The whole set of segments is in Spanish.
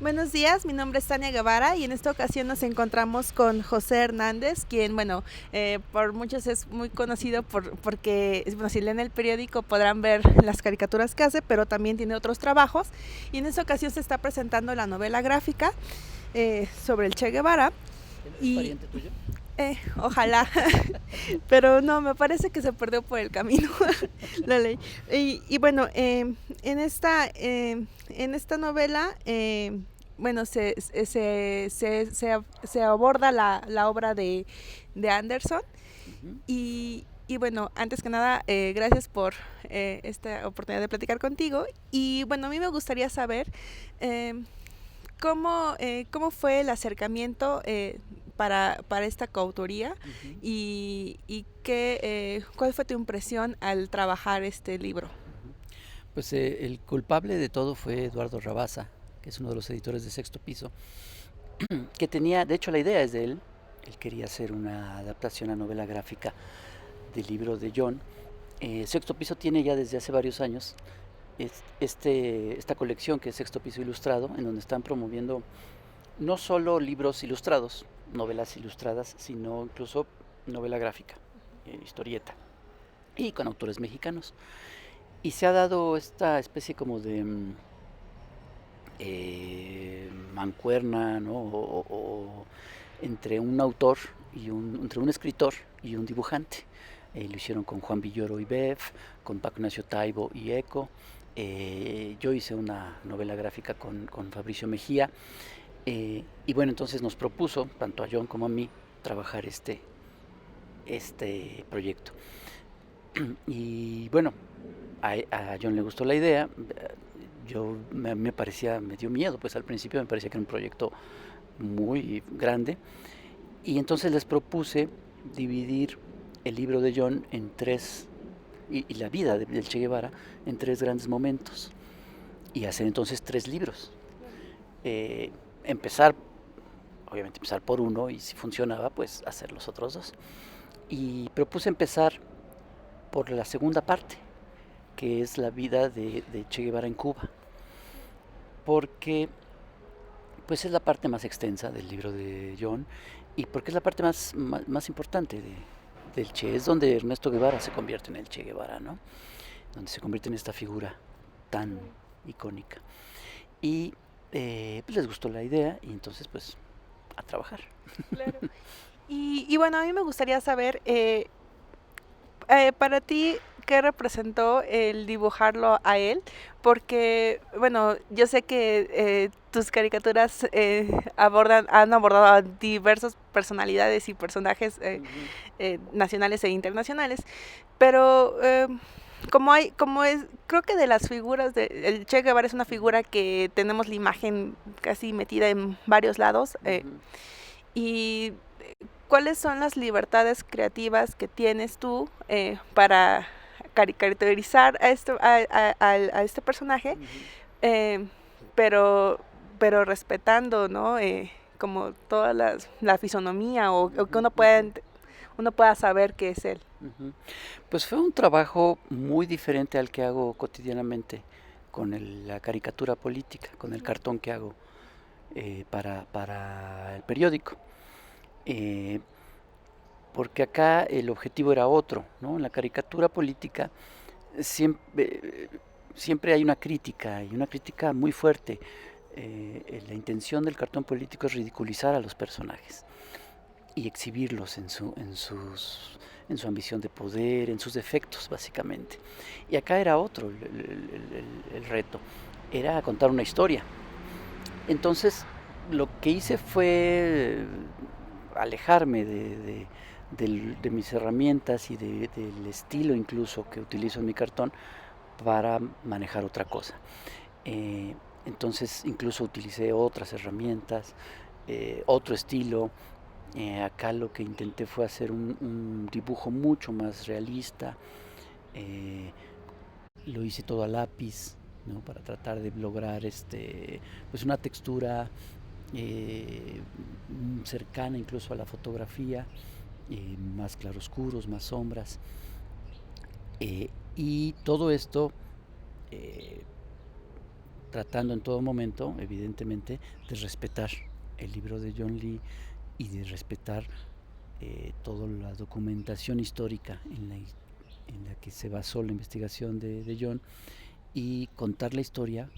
Buenos días, mi nombre es Tania Guevara y en esta ocasión nos encontramos con José Hernández, quien, bueno, por muchos es muy conocido porque, bueno, si leen el periódico podrán ver las caricaturas que hace, pero también tiene otros trabajos. Y en esta ocasión se está presentando la novela gráfica sobre el Che Guevara. ¿Es Y pariente tuyo? ojalá, pero no, me parece que se perdió por el camino la ley. Y bueno, en esta novela, bueno, se aborda la obra de Anderson. Ujú. Y bueno, antes que nada, gracias por esta oportunidad de platicar contigo. Y bueno, a mí me gustaría saber eh, cómo fue el acercamiento para esta coautoría Ujú, cuál fue tu impresión al trabajar este libro. ujú. Pues el culpable de todo fue Eduardo Rabasa, que es uno de los editores de Sexto Piso, que tenía, de hecho la idea es de él. Él quería hacer una adaptación a novela gráfica del libro de John. Sexto Piso tiene ya desde hace varios años esta colección que es Sexto Piso Ilustrado, en donde están promoviendo no solo libros ilustrados, novelas ilustradas, sino incluso novela gráfica, historieta, y con autores mexicanos. Y se ha dado esta especie como de mancuerna, ¿no? O entre un autor entre un escritor y un dibujante. Lo hicieron con Juan Villoro y Bev, con Paco Ignacio Taibo y Eco. Yo hice una novela gráfica con Fabricio Mejía. Y bueno, entonces nos propuso, tanto a John como a mí, trabajar este proyecto. Y bueno, a John le gustó la idea. Me dio miedo, pues al principio me parecía que era un proyecto muy grande. Y entonces les propuse dividir el libro de John en tres, y la vida del Che Guevara en tres grandes momentos. Y hacer entonces tres libros. Eh, empezar, obviamente empezar por uno, y si funcionaba, pues hacer los otros dos. Y propuse empezar por la segunda parte, que es la vida de Che Guevara en Cuba, porque pues es la parte más extensa del libro de John, y porque es la parte más importante del Che. Es donde Ernesto Guevara se convierte en el Che Guevara, ¿no? Donde se convierte en esta figura tan icónica. Y pues les gustó la idea, y entonces pues a trabajar. Claro. Y bueno, a mí me gustaría saber, para ti, ¿qué representó el dibujarlo a él? Porque, bueno, yo sé que tus caricaturas han abordado a diversas personalidades y personajes Ujú. nacionales e internacionales, pero como es, creo que de las figuras el Che Guevara es una Ujú. figura que tenemos la imagen casi metida en varios lados, Ujú. y ¿cuáles son las libertades creativas que tienes tú para caricaturizar a este personaje, Ujú. eh, pero, pero respetando, ¿no? Como toda la fisonomía o que Ujú. Ujú. uno pueda saber que es él. Ujú. Pues fue un trabajo muy diferente al que hago cotidianamente con la caricatura política, con el cartón que hago para el periódico. Eh, Porque acá el objetivo era otro, ¿no? En la caricatura política siempre, siempre hay una crítica, y una crítica muy fuerte. La intención del cartón político es ridiculizar a los personajes y exhibirlos en su ambición de poder, en sus defectos, básicamente. Y acá era otro el reto, era contar una historia. Entonces, lo que hice fue alejarme de mis herramientas y del estilo incluso que utilizo en mi cartón para manejar otra cosa. Eh, entonces, incluso utilicé otras herramientas, otro estilo. Acá lo que intenté fue hacer un dibujo mucho más realista. eh, lo hice todo a lápiz, ¿no? Para tratar de lograr pues una textura eh, cercana incluso a la fotografía, más claroscuros, más sombras. Y todo esto eh, tratando en todo momento, evidentemente, de respetar el libro de John Lee y de respetar toda la documentación histórica en la que se basó la investigación de John, y contar la historia,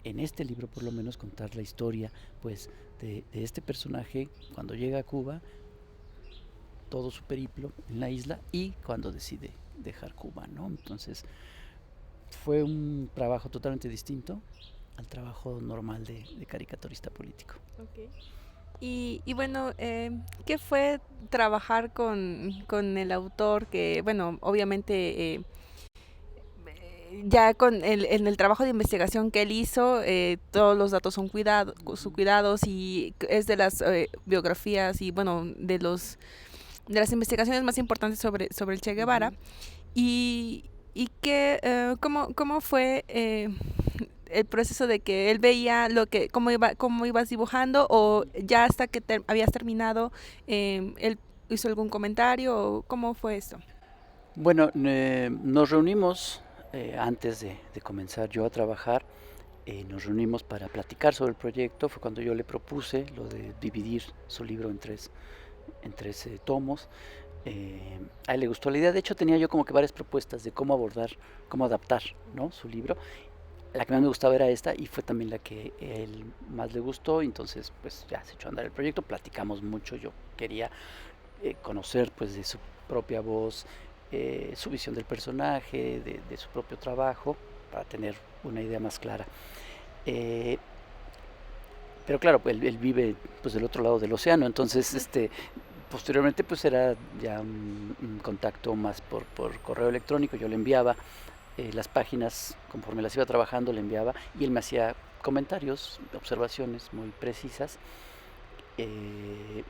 en este libro por lo menos, contar la historia pues de este personaje cuando llega a Cuba, todo su periplo en la isla y cuando decide dejar Cuba, ¿no? Entonces fue un trabajo totalmente distinto al trabajo normal de caricaturista político. Okay. Y bueno, ¿qué fue trabajar con el autor que, bueno, obviamente ya en el trabajo de investigación que él hizo, todos los datos son cuidados y es de las biografías y, bueno, de las investigaciones más importantes sobre el Che Guevara? Y cómo fue el proceso de que él veía cómo ibas dibujando, o ya hasta que habías terminado, él hizo algún comentario, o cómo fue esto? Bueno, nos reunimos antes de comenzar yo a trabajar, nos reunimos para platicar sobre el proyecto. Fue cuando yo le propuse lo de dividir su libro en tres tomos. A él le gustó la idea. De hecho, tenía yo como que varias propuestas de cómo abordar, cómo adaptar, ¿no?, su libro. La que más me gustaba era esta, y fue también la que a él más le gustó. Entonces pues ya se echó a andar el proyecto, platicamos mucho. Yo quería conocer pues de su propia voz, su visión del personaje, de su propio trabajo, para tener una idea más clara. Eh, pero claro, pues él vive pues del otro lado del océano, entonces posteriormente pues era ya un contacto más por correo electrónico. Yo le enviaba las páginas, conforme las iba trabajando le enviaba, y él me hacía comentarios, observaciones muy precisas. Eh,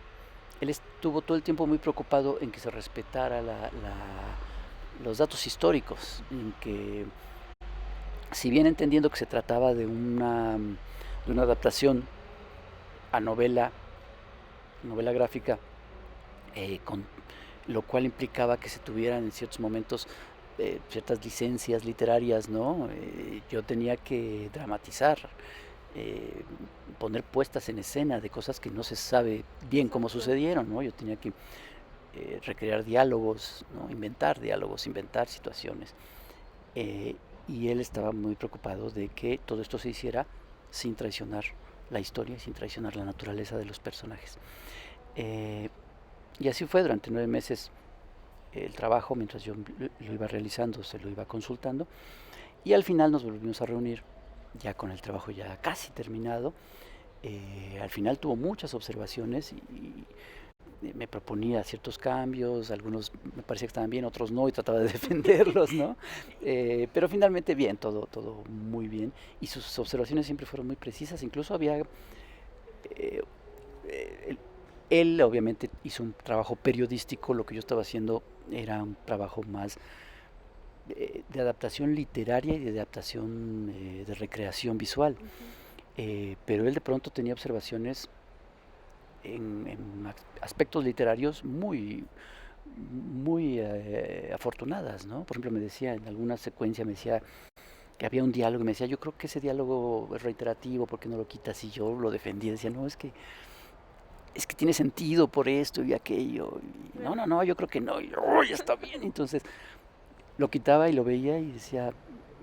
Él estuvo todo el tiempo muy preocupado en que se respetara los datos históricos, en que, si bien entendiendo que se trataba de una adaptación a novela gráfica, con lo cual implicaba que se tuvieran en ciertos momentos ciertas licencias literarias, ¿no? Yo tenía que dramatizar, eh, poner puestas en escena de cosas que no se sabe bien cómo sucedieron, ¿no? Yo tenía que recrear diálogos, ¿no?, inventar diálogos, inventar situaciones. Eh, y él estaba muy preocupado de que todo esto se hiciera sin traicionar la historia, sin traicionar la naturaleza de los personajes. Eh, y así fue durante 9 meses el trabajo. Mientras yo lo iba realizando, se lo iba consultando, y al final nos volvimos a reunir ya con el trabajo ya casi terminado. Al final tuvo muchas observaciones y me proponía ciertos cambios. Algunos me parecía que estaban bien, otros no, y trataba de defenderlos, ¿no? Pero finalmente bien, todo muy bien, y sus observaciones siempre fueron muy precisas. Incluso había eh, eh, él obviamente hizo un trabajo periodístico. Lo que yo estaba haciendo era un trabajo más de adaptación literaria y de adaptación de recreación visual. Pero él de pronto tenía observaciones en aspectos literarios muy afortunadas, ¿no? Por ejemplo, me decía en alguna secuencia, me decía que había un diálogo, y me decía: yo creo que ese diálogo es reiterativo, ¿por qué no lo quitas? Y yo lo defendía, decía: no, es que tiene sentido por esto y aquello. Y no, yo creo que no. Y yo, ya está bien. Entonces lo quitaba y lo veía y decía: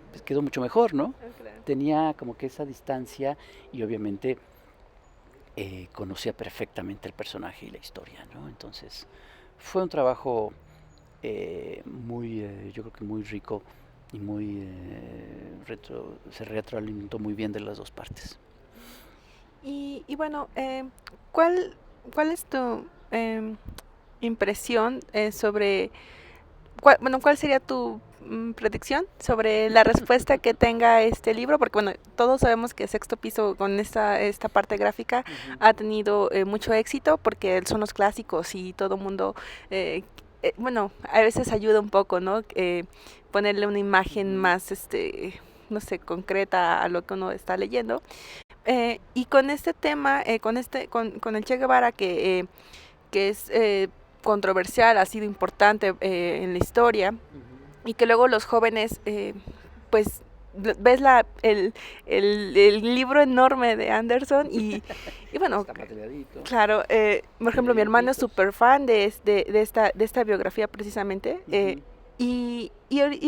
pues quedó mucho mejor, ¿no? Claro. Tenía como que esa distancia, y obviamente conocía perfectamente el personaje y la historia, ¿no? Entonces fue un trabajo yo creo que muy rico, y se retroalimentó muy bien de las dos partes. Y bueno, ¿cuál es tu impresión sobre cuál sería tu predicción sobre la respuesta que tenga este libro? Porque bueno, todos sabemos que Sexto Piso con esta parte gráfica ha tenido mucho éxito, porque son los clásicos y todo mundo, bueno, a veces ayuda un poco, ¿no? Ponerle una imagen más, no sé, concreta a lo que uno está leyendo. Y con este tema, con el Che Guevara, que es controversial, ha sido importante en la historia, y que luego los jóvenes, pues ves el libro enorme de Anderson y bueno, Está más delgadito. claro, por ejemplo, mi hermano es súper fan de esta biografía precisamente. Y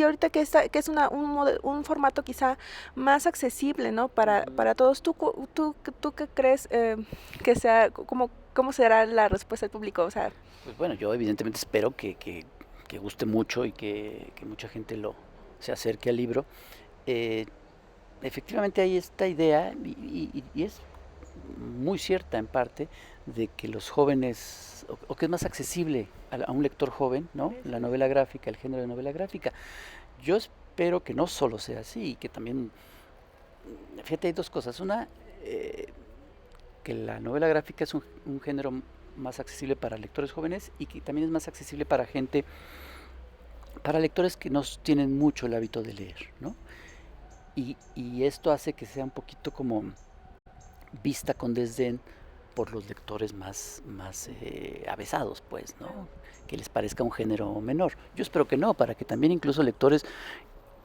ahorita que es un formato quizá más accesible, ¿no? Para todos. ¿Tú qué crees que sea, cómo será la respuesta del público? O sea, Pues bueno, yo evidentemente espero que guste mucho y que mucha gente se acerque al libro. Eh, Efectivamente hay esta idea, y es muy cierta en parte, de que los jóvenes, o que es más accesible a un lector joven, ¿no? La novela gráfica, el género de novela gráfica. Yo espero que no solo sea así, y que también, fíjate, hay dos cosas. Una, que la novela gráfica es un género más accesible para lectores jóvenes, y que también es más accesible para lectores que no tienen mucho el hábito de leer, ¿no? Y esto hace que sea un poquito como vista con desdén por los lectores más avesados, pues, ¿no? Que les parezca un género menor. Yo espero que no, para que también incluso lectores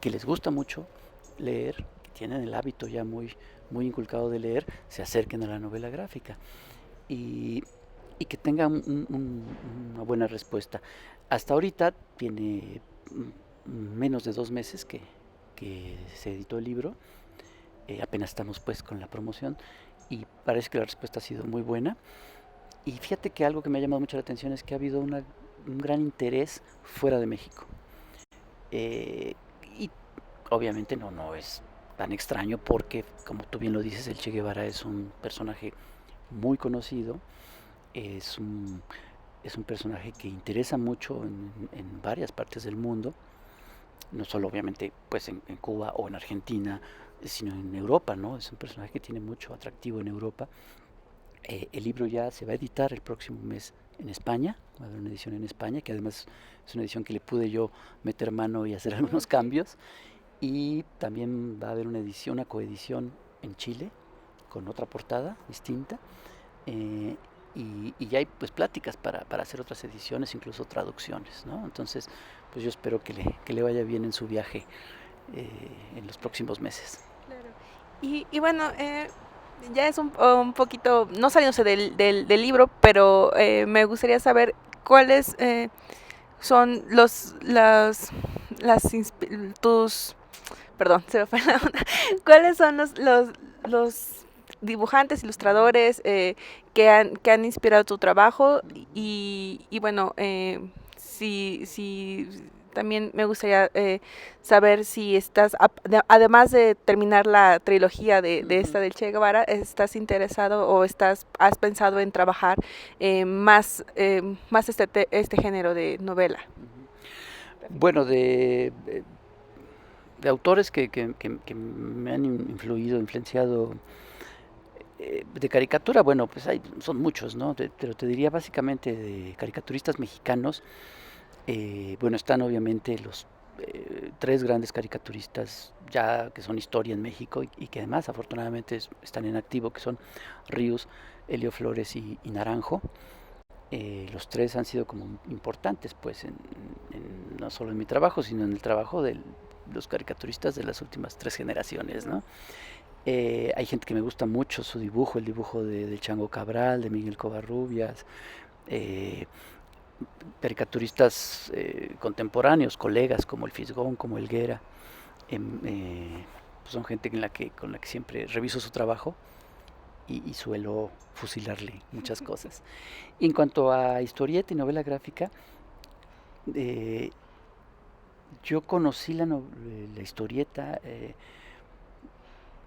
que les gusta mucho leer, que tienen el hábito ya muy inculcado de leer, se acerquen a la novela gráfica y, y que tengan una buena respuesta. Hasta ahorita tiene menos de 2 meses que se editó el libro. Apenas estamos pues con la promoción y parece que la respuesta ha sido muy buena. Y fíjate que algo que me ha llamado mucho la atención es que ha habido un gran interés fuera de México. Y obviamente no es tan extraño porque, como tú bien lo dices, el Che Guevara es un personaje muy conocido, es un personaje que interesa mucho en varias partes del mundo, no solo obviamente pues en Cuba o en Argentina, sino en Europa, ¿no? Es un personaje que tiene mucho atractivo en Europa. El libro ya se va a editar el próximo mes en España, va a haber una edición en España, que además es una edición que le pude yo meter mano y hacer algunos cambios. Y también va a haber una coedición en Chile, con otra portada distinta. eh, y ya hay pues pláticas para hacer otras ediciones, incluso traducciones, ¿no? Entonces, pues yo espero que le vaya bien en su viaje en los próximos meses. claro. Y bueno, ya es un poquito, no saliéndose del libro, pero me gustaría saber cuáles son tus, perdón, se me fue la onda. ¿Cuáles son los dibujantes, ilustradores que han inspirado tu trabajo? Y bueno, si también me gustaría saber si estás, además de terminar la trilogía de esta del Che Guevara, estás interesado o has pensado en trabajar más este género de novela. Bueno, de autores que me han influenciado de caricatura, bueno, pues son muchos, ¿no? Pero te diría básicamente de caricaturistas mexicanos. Bueno, están obviamente los tres grandes caricaturistas ya que son historia en México y que además afortunadamente están en activo, que son Ríos, Helio Flores y Naranjo. Los tres han sido como importantes, pues, no solo en mi trabajo, sino en el trabajo de los caricaturistas de las últimas tres generaciones, ¿no? Hay gente que me gusta mucho su dibujo, el dibujo de Chango Cabral, de Miguel Covarrubias, eh, caricaturistas contemporáneos, colegas como el Fisgón, como Helguera, pues son gente con la que siempre reviso su trabajo y suelo fusilarle muchas cosas. Y en cuanto a historieta y novela gráfica, eh, yo conocí la historieta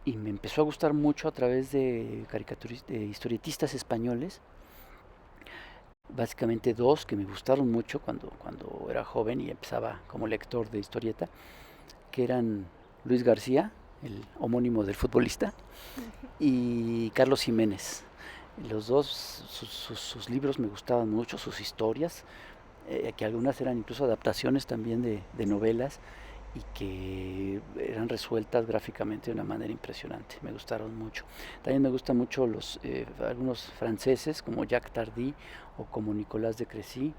y me empezó a gustar mucho a través de historietistas españoles, básicamente dos que me gustaron mucho cuando era joven y empezaba como lector de historieta, que eran Luis García, el homónimo del futbolista, y Carlos Jiménez. Los dos, sus libros me gustaban mucho, sus historias, que algunas eran incluso adaptaciones también de novelas y que eran resueltas gráficamente de una manera impresionante, me gustaron mucho. También me gustan mucho algunos franceses como Jacques Tardy o como Nicolas de Crecy,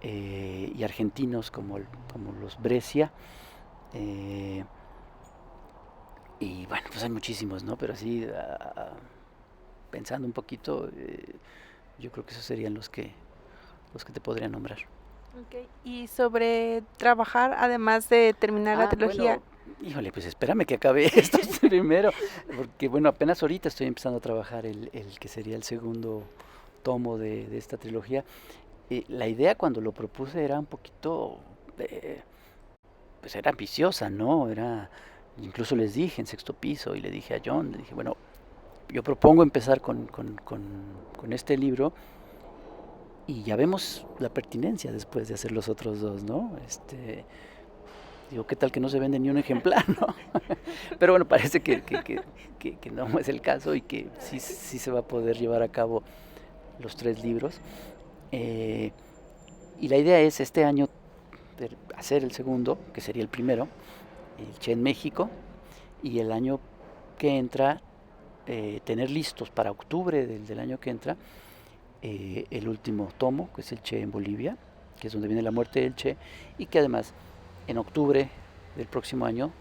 y argentinos como los Brescia, eh, Y bueno, pues hay muchísimos, ¿no? Pero así, pensando un poquito, yo creo que esos serían los que te podría nombrar. Ok. Y sobre trabajar, además de terminar la trilogía. Bueno, híjole, pues espérame que acabe esto primero, porque bueno, apenas ahorita estoy empezando a trabajar el que sería el segundo tomo de esta trilogía. La idea cuando lo propuse era un poquito, pues era ambiciosa, ¿no? Incluso les dije en Sexto Piso y le dije a John, le dije, bueno, yo propongo empezar con este libro y ya vemos la pertinencia después de hacer los otros dos, ¿no? Digo, ¿qué tal que no se vende ni un ejemplar, no? Pero bueno, parece que no es el caso y que sí, sí se va a poder llevar a cabo los 3 libros. Y la idea es este año hacer el segundo, que sería el primero, el Che en México, y el año que entra tener listos para octubre del año que entra el último tomo, que es el Che en Bolivia, que es donde viene la muerte del Che, y que además en octubre del próximo año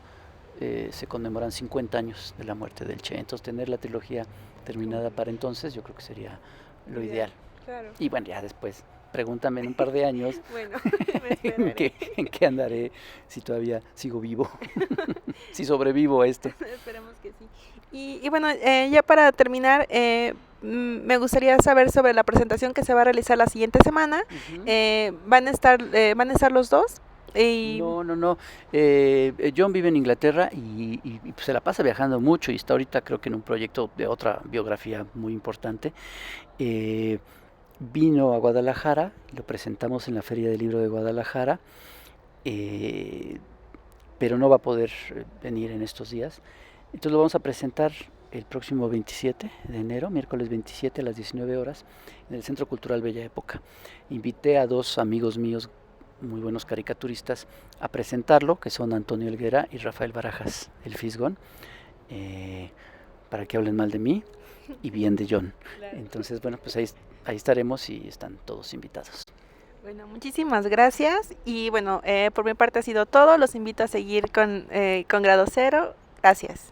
se conmemoran 50 años de la muerte del Che. Entonces tener la trilogía terminada para entonces yo creo que sería lo ideal. Claro. Y bueno, ya después, pregúntame en un par de años Bueno, en qué andaré, si todavía sigo vivo, si sobrevivo a esto. Esperemos que sí. Y bueno, ya para terminar, me gustaría saber sobre la presentación que se va a realizar la siguiente semana. ¿Van a estar los dos? No. John vive en Inglaterra y pues se la pasa viajando mucho y está ahorita creo que en un proyecto de otra biografía muy importante. Vino a Guadalajara, lo presentamos en la Feria del Libro de Guadalajara, pero no va a poder venir en estos días. Entonces lo vamos a presentar el próximo 27 de enero, miércoles 27 a las 19 horas, en el Centro Cultural Bella Época. Invité a 2 amigos míos, muy buenos caricaturistas, a presentarlo, que son Antonio Helguera y Rafael Barajas, el Fisgón, para que hablen mal de mí y bien de John. Claro. Entonces, bueno, pues ahí estaremos y están todos invitados. Bueno, muchísimas gracias y bueno, por mi parte ha sido todo. Los invito a seguir con Grado Cero. Gracias.